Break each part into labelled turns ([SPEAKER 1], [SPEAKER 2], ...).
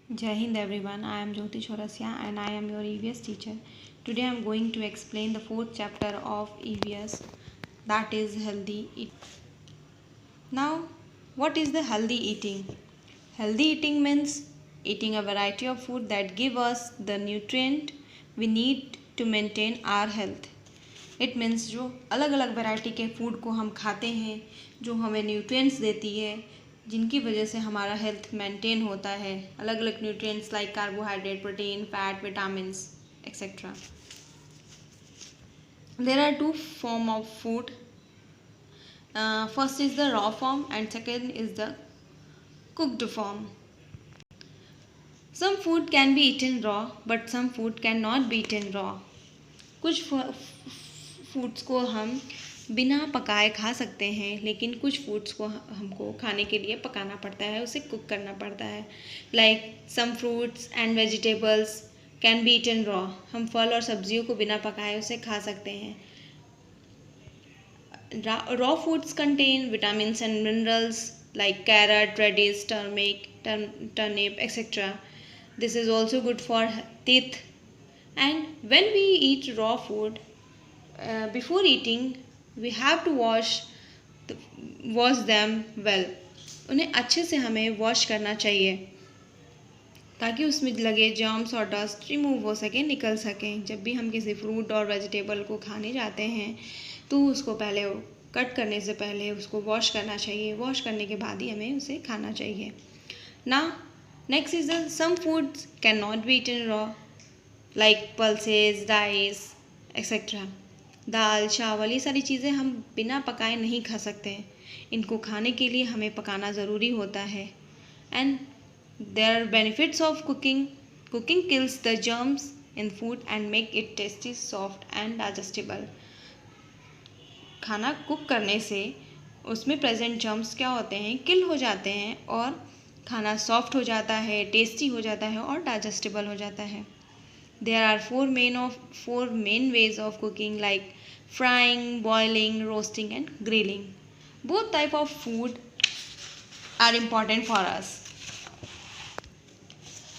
[SPEAKER 1] Jai Hind everyone, I am Jyoti Chaurasia and I am your EVS teacher. Today I am going to explain the fourth chapter of EVS, that is healthy eating. Now, what is the healthy eating? Healthy eating means eating a variety of food that give us the nutrient we need to maintain our health. It means जो अलग अलग variety के food को हम खाते हैं जो हमें न्यूट्रिएंट्स देती है जिनकी वजह से हमारा हेल्थ मेंटेन होता है अलग अलग nutrients like carbohydrate protein fat vitamins etcetera there are two form of food first is the raw form and second is the cooked form some food can be eaten raw but some food can not be eaten raw कुछ foods को हम बिना पकाए खा सकते हैं लेकिन कुछ फूड्स को हमको खाने के लिए पकाना पड़ता है उसे कुक करना पड़ता है like some fruits and vegetables can be eaten raw हम फल और सब्जियों को बिना पकाए उसे खा सकते हैं raw foods contain vitamins and minerals like carrot radish turmeric turnip etc. This is also good for teeth. And when we eat raw food, before eating we have to wash them well. उन्हें अच्छे से हमें wash करना चाहिए ताकि उसमें लगे germs और डस्ट रिमूव हो सके निकल सकें जब भी हम किसी फ्रूट और वेजिटेबल को खाने जाते हैं तो उसको पहले कट करने से पहले उसको वॉश करना चाहिए वॉश करने के बाद ही हमें उसे खाना चाहिए ना next is the some foods can not be eaten raw like pulses rice etcetera दाल चावल ये सारी चीज़ें हम बिना पकाए नहीं खा सकते इनको खाने के लिए हमें पकाना ज़रूरी होता है and there are benefits of cooking cooking kills the germs in food and make it tasty soft and digestible खाना कुक करने से उसमें प्रेजेंट जर्म्स क्या होते हैं किल हो जाते हैं और खाना सॉफ्ट हो जाता है टेस्टी हो जाता है और डाइजेस्टेबल हो जाता है There are four main ways of cooking like frying, boiling, roasting and grilling. Both type of food are important for us.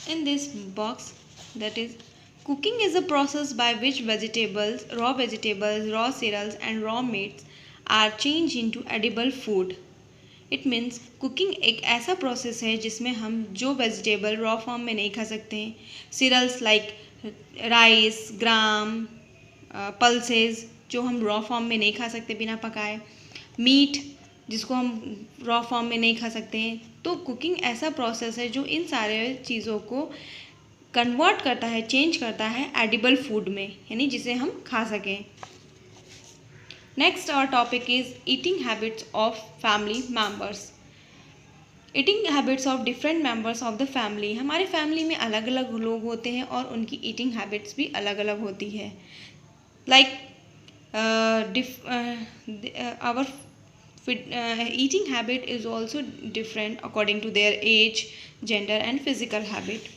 [SPEAKER 1] In this box, that is, cooking is a process by which raw vegetables, raw cereals and raw meats are changed into edible food. It means cooking एक ऐसा process है जिसमें हम जो vegetable raw form में नहीं खा सकते हैं सीरियल्स लाइक राइस ग्राम पल्सेस जो हम रॉ फॉर्म में नहीं खा सकते बिना पकाए मीट जिसको हम रॉ फॉर्म में नहीं खा सकते हैं तो कुकिंग ऐसा प्रोसेस है जो इन सारे चीज़ों को कन्वर्ट करता है चेंज करता है एडिबल फूड में यानी जिसे हम खा सकें Next, our topic is eating habits of family members. Eating habits of different members of the family. हमारे फैमिली में अलग अलग लोग होते हैं और उनकी eating habits भी अलग अलग होती है Like our eating habit is also different according to their age, gender and physical habit.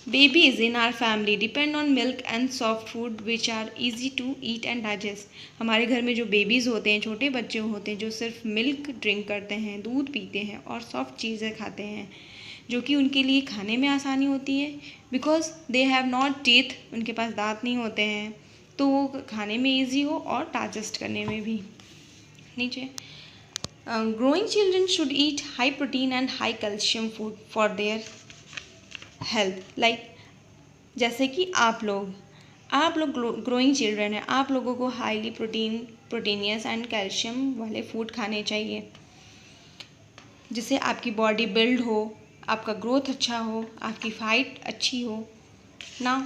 [SPEAKER 1] Babies in our family depend on milk and soft food which are easy to eat and digest. हमारे घर में जो babies होते हैं छोटे बच्चे होते हैं जो सिर्फ मिल्क ड्रिंक करते हैं दूध पीते हैं और सॉफ्ट चीज़ें खाते हैं जो कि उनके लिए खाने में आसानी होती है because they have not teeth उनके पास दांत नहीं होते हैं तो वो खाने में ईजी हो और डाइजेस्ट करने में भी नीचे growing children should eat high protein and high calcium food for their health like जैसे कि आप लोग ग्रोइंग चिल्ड्रन हैं आप लोगों को हाईली प्रोटीनियस एंड कैल्शियम वाले फूड खाने चाहिए जिससे आपकी बॉडी बिल्ड हो आपका ग्रोथ अच्छा हो आपकी फाइट अच्छी हो ना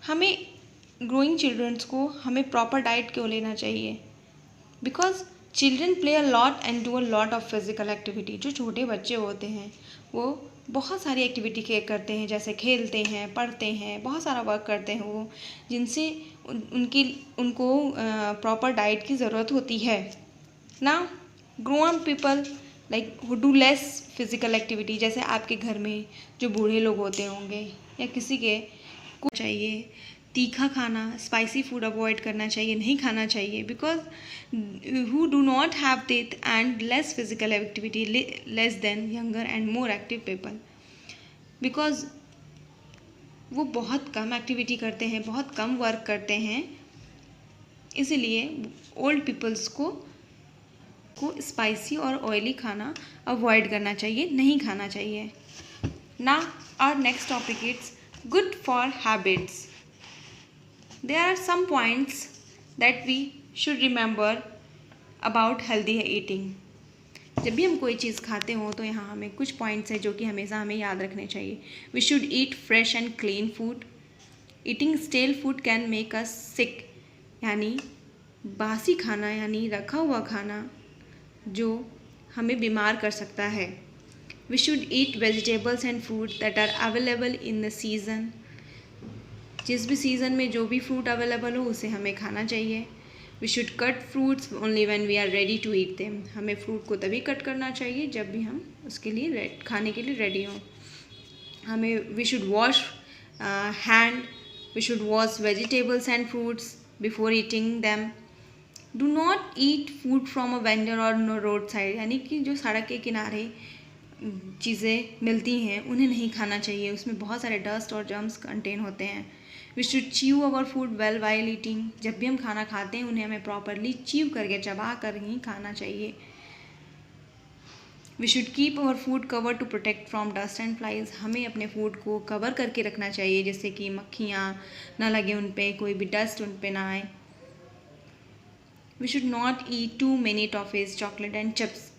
[SPEAKER 1] हमें ग्रोइंग चिल्ड्रंस को हमें प्रॉपर डाइट क्यों लेना चाहिए because children play a lot and do a lot of physical activity जो छोटे बच्चे होते हैं वो बहुत सारी एक्टिविटी करते हैं जैसे खेलते हैं पढ़ते हैं बहुत सारा वर्क करते हैं वो जिनसे उनको प्रॉपर डाइट की ज़रूरत होती है ना grown people like who do less physical activity जैसे आपके घर में जो बूढ़े लोग होते होंगे या किसी के को चाहिए तीखा खाना, स्पाइसी फूड अवॉइड करना चाहिए, नहीं खाना चाहिए, because who do not have teeth and less physical activity less than younger and more active people, because वो बहुत कम एक्टिविटी करते हैं, बहुत कम वर्क करते हैं, इसलिए ओल्ड पीपल्स को स्पाइसी और ऑयली खाना अवॉइड करना चाहिए, नहीं खाना चाहिए. Now our next topic it's good for habits. There are some points that we should remember about healthy eating. जब भी हम कोई चीज़ खाते हो तो यहाँ हमें कुछ पॉइंट्स हैं जो कि हमेशा हमें याद रखने चाहिए. We should eat fresh and clean food. Eating stale food can make us sick. यानी बासी खाना यानी रखा हुआ खाना जो हमें बीमार कर सकता है. We should eat vegetables and fruit that are available in the season. जिस भी सीज़न में जो भी फ्रूट अवेलेबल हो उसे हमें खाना चाहिए. We should cut fruits only when we are ready to eat them. हमें फ्रूट को तभी कट करना चाहिए जब भी हम उसके लिए खाने के लिए रेडी हों. हमें we should wash hand. We should wash vegetables and fruits before eating them. Do not eat food from a vendor और रोड साइड, यानी कि जो सड़क के किनारे चीज़ें मिलती हैं उन्हें नहीं खाना चाहिए, उसमें बहुत सारे डस्ट और जर्म्स कंटेन होते हैं. We should chew our food well while eating. जब भी हम खाना खाते हैं उन्हें हमें प्रॉपरली च्यू करके चबा कर ही खाना चाहिए. We should keep our food cover to protect from dust and flies. हमें अपने फूड को कवर करके रखना चाहिए जिससे कि मक्खियाँ ना लगे उन पर, कोई भी डस्ट उन पर ना आए. We should not eat too many toffees, chocolate and chips.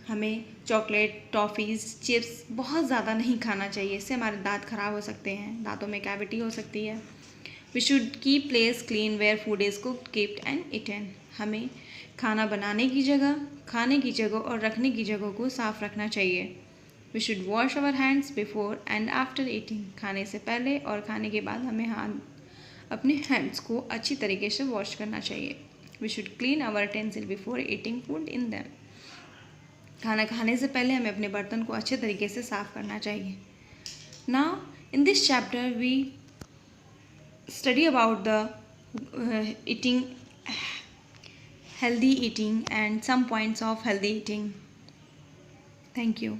[SPEAKER 1] हमें चॉकलेट, टॉफ़ीज़, चिप्स बहुत ज़्यादा नहीं खाना चाहिए, इससे हमारे दांत ख़राब हो सकते हैं, दांतों में कैविटी हो सकती है. We should keep place clean where food is cooked, kept and eaten. हमें खाना बनाने की जगह, खाने की जगह और रखने की जगह को साफ़ रखना चाहिए. We should wash our hands before and after eating. खाने से पहले और खाने के बाद हमें अपने हैंड्स को अच्छी तरीके से वॉश करना चाहिए. We should clean our utensil before eating food in them. खाना खाने से पहले हमें अपने बर्तन को अच्छे तरीके से साफ़ करना चाहिए. Now in this chapter we study about the eating, healthy eating and some points of healthy eating. Thank you.